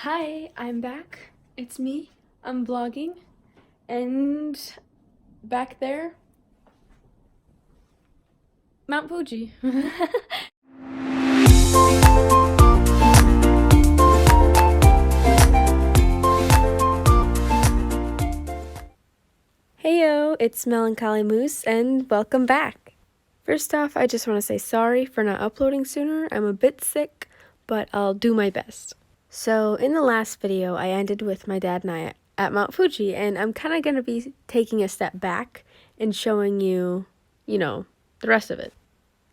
Hi, I'm back. It's me. I'm vlogging. And back there, Mount Fuji. Heyo, it's Melancholy Moose and welcome back. First off, I just want to say sorry for not uploading sooner. I'm a bit sick, but I'll do my best. So in the last video, I ended with my dad and I at Mount Fuji, and I'm kind of going to be taking a step back and showing you, the rest of it.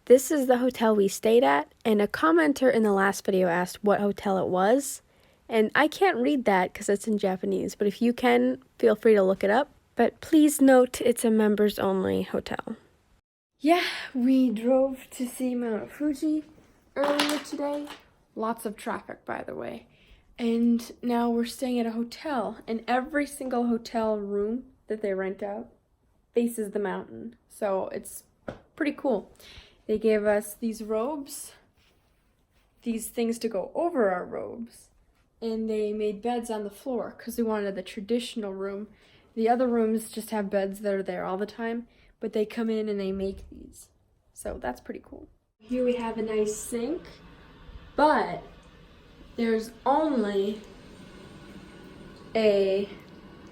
This is the hotel we stayed at, and a commenter in the last video asked what hotel it was, and I can't read that because it's in Japanese, but if you can, feel free to look it up. But please note it's a members-only hotel. Yeah, we drove to see Mount Fuji earlier today. Lots of traffic, by the way. And now we're staying at a hotel, and every single hotel room that they rent out faces the mountain. So it's pretty cool. They gave us these robes, these things to go over our robes, and they made beds on the floor because we wanted the traditional room. The other rooms just have beds that are there all the time, but they come in and they make these. So that's pretty cool. Here we have a nice sink, but there's only a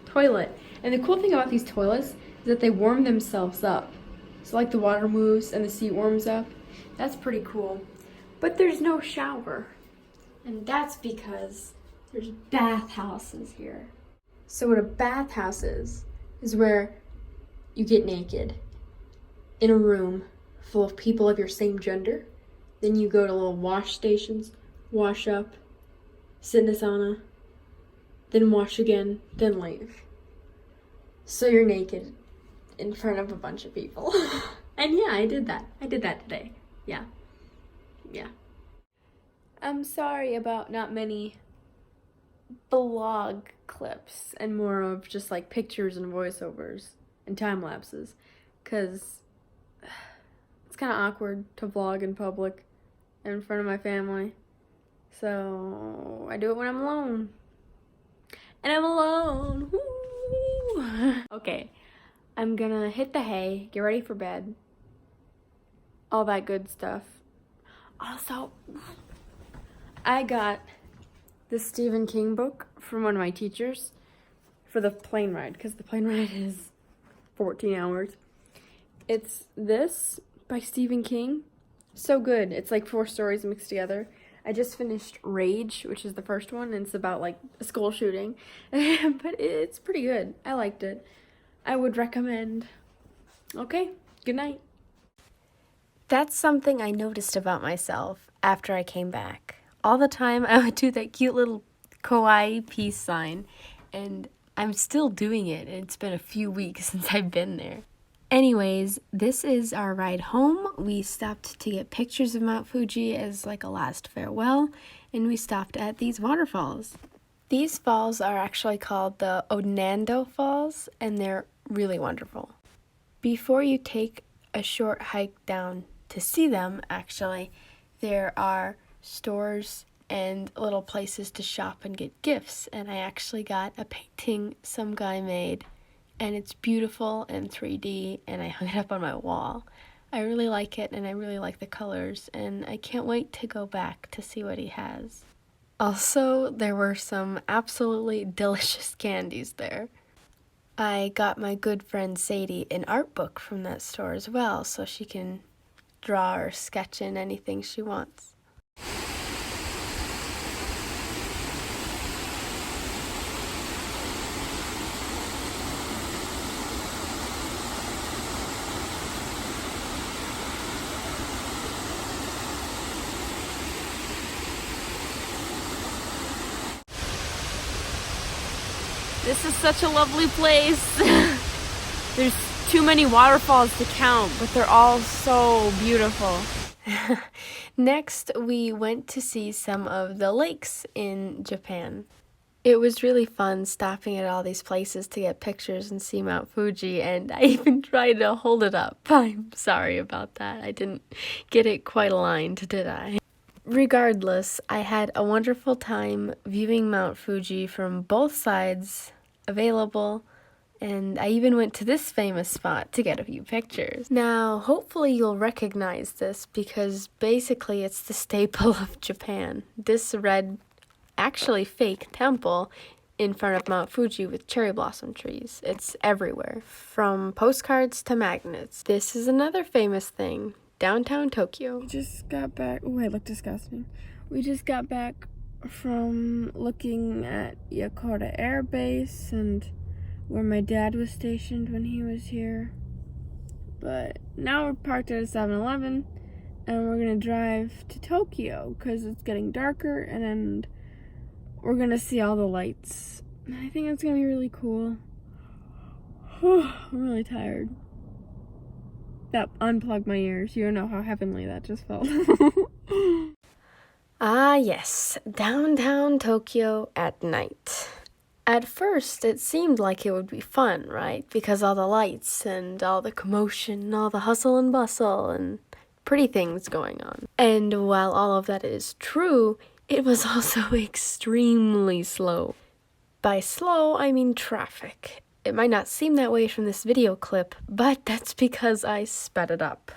toilet. And the cool thing about these toilets is that they warm themselves up. So like the water moves and the seat warms up. That's pretty cool. But there's no shower. And that's because there's bathhouses here. So what a bathhouse is where you get naked in a room full of people of your same gender. Then you go to little wash stations, wash up, sit in a sauna, then wash again, then leave. So you're naked in front of a bunch of people. And yeah, I did that. I did that today. Yeah. I'm sorry about not many vlog clips and more of just like pictures and voiceovers and time lapses, because it's kind of awkward to vlog in public in front of my family. So I do it when I'm alone. And I'm alone. Woo! Okay, I'm gonna hit the hay, get ready for bed, all that good stuff. Also, I got the Stephen King book from one of my teachers for the plane ride, because the plane ride is 14 hours. It's this by Stephen King. So good. It's like 4 stories mixed together. I just finished Rage, which is the first one, and it's about like a school shooting. But it's pretty good. I liked it. I would recommend. Okay, good night. That's something I noticed about myself after I came back. All the time I would do that cute little kawaii peace sign, and I'm still doing it. It's been a few weeks since I've been there. Anyways, this is our ride home. We stopped to get pictures of Mount Fuji as like a last farewell, and we stopped at these waterfalls. These falls are actually called the Onando Falls, and they're really wonderful. Before you take a short hike down to see them, actually, there are stores and little places to shop and get gifts, and I actually got a painting some guy made, and it's beautiful in 3D, and I hung it up on my wall. I really like it, and I really like the colors, and I can't wait to go back to see what he has. Also, there were some absolutely delicious candies there. I got my good friend Sadie an art book from that store as well, so she can draw or sketch in anything she wants. This is such a lovely place. There's too many waterfalls to count, but they're all so beautiful. Next, we went to see some of the lakes in Japan. It was really fun stopping at all these places to get pictures and see Mount Fuji, and I even tried to hold it up. I'm sorry about that. I didn't get it quite aligned, did I? Regardless, I had a wonderful time viewing Mount Fuji from both sides available, and I even went to this famous spot to get a few pictures. Now, hopefully you'll recognize this because basically it's the staple of Japan. This red, actually fake temple in front of Mount Fuji with cherry blossom trees. It's everywhere, from postcards to magnets. This is another famous thing. Downtown Tokyo. We just got back. Oh, I look disgusting. We just got back from looking at Yokota Air Base and where my dad was stationed when he was here. But now we're parked at a 7-Eleven and we're gonna drive to Tokyo because it's getting darker and we're gonna see all the lights. I think it's gonna be really cool. I'm really tired. That unplugged my ears. You don't know how heavenly that just felt. Ah, yes. Downtown Tokyo at night. At first, it seemed like it would be fun, right? Because all the lights and all the commotion, all the hustle and bustle and pretty things going on. And while all of that is true, it was also extremely slow. By slow, I mean traffic. It might not seem that way from this video clip, but that's because I sped it up.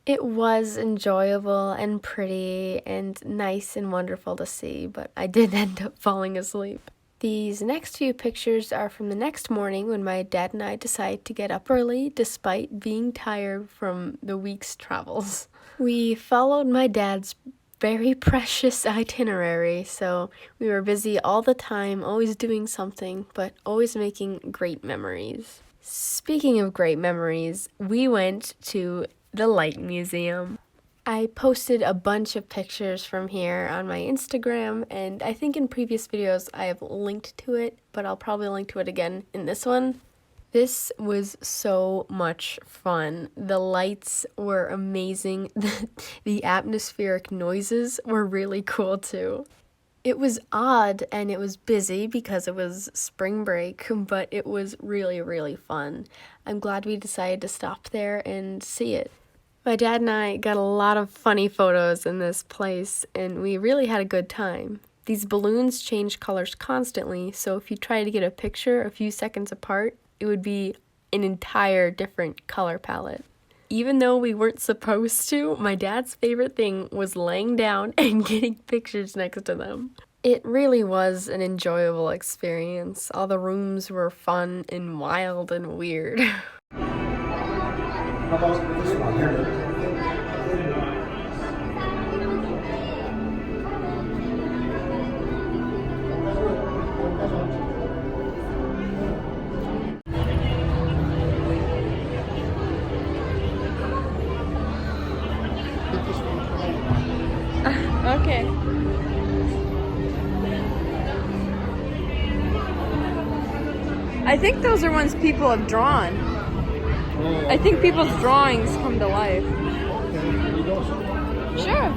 It was enjoyable and pretty and nice and wonderful to see, but I did end up falling asleep. These next few pictures are from the next morning when my dad and I decided to get up early despite being tired from the week's travels. We followed my dad's very precious itinerary, so we were busy all the time, always doing something, but always making great memories. Speaking of great memories, we went to the Light Museum. I posted a bunch of pictures from here on my Instagram, and I think in previous videos I have linked to it, but I'll probably link to it again in this one. This was so much fun. The lights were amazing. The atmospheric noises were really cool too. It was odd and it was busy because it was spring break, but it was really, really fun. I'm glad we decided to stop there and see it. My dad and I got a lot of funny photos in this place and we really had a good time. These balloons change colors constantly, so if you try to get a picture a few seconds apart, it would be an entire different color palette. Even though we weren't supposed to, my dad's favorite thing was laying down and getting pictures next to them. It really was an enjoyable experience. All the rooms were fun and wild and weird. How about this one here? Okay. I think those are ones people have drawn. I think people's drawings come to life. Sure.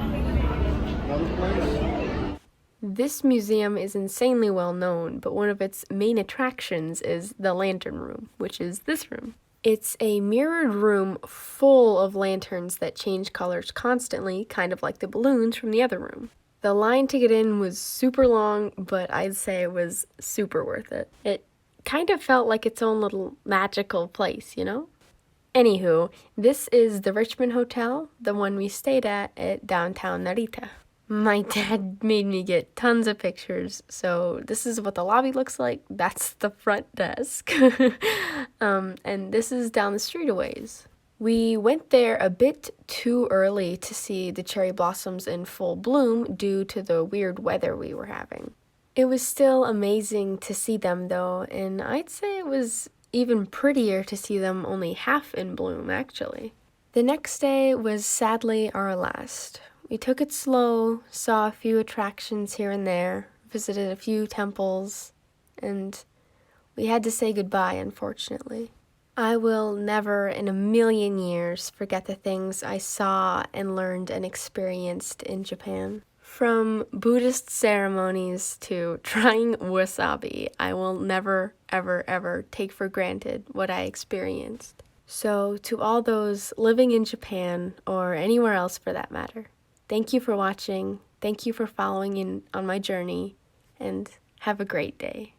This museum is insanely well known, but one of its main attractions is the lantern room, which is this room. It's a mirrored room full of lanterns that change colors constantly, kind of like the balloons from the other room. The line to get in was super long, but I'd say it was super worth it. It kind of felt like its own little magical place, you know? Anywho, this is the Richmond Hotel, the one we stayed at downtown Narita. My dad made me get tons of pictures, so this is what the lobby looks like. That's the front desk. And this is down the street a ways. We went there a bit too early to see the cherry blossoms in full bloom due to the weird weather we were having. It was still amazing to see them though, and I'd say it was even prettier to see them only half in bloom, actually. The next day was sadly our last. We took it slow, saw a few attractions here and there, visited a few temples, and we had to say goodbye, unfortunately. I will never in a million years forget the things I saw and learned and experienced in Japan. From Buddhist ceremonies to trying wasabi, I will never, ever, ever take for granted what I experienced. So to all those living in Japan, or anywhere else for that matter, Thank you for watching. Thank you for following in on my journey, and have a great day.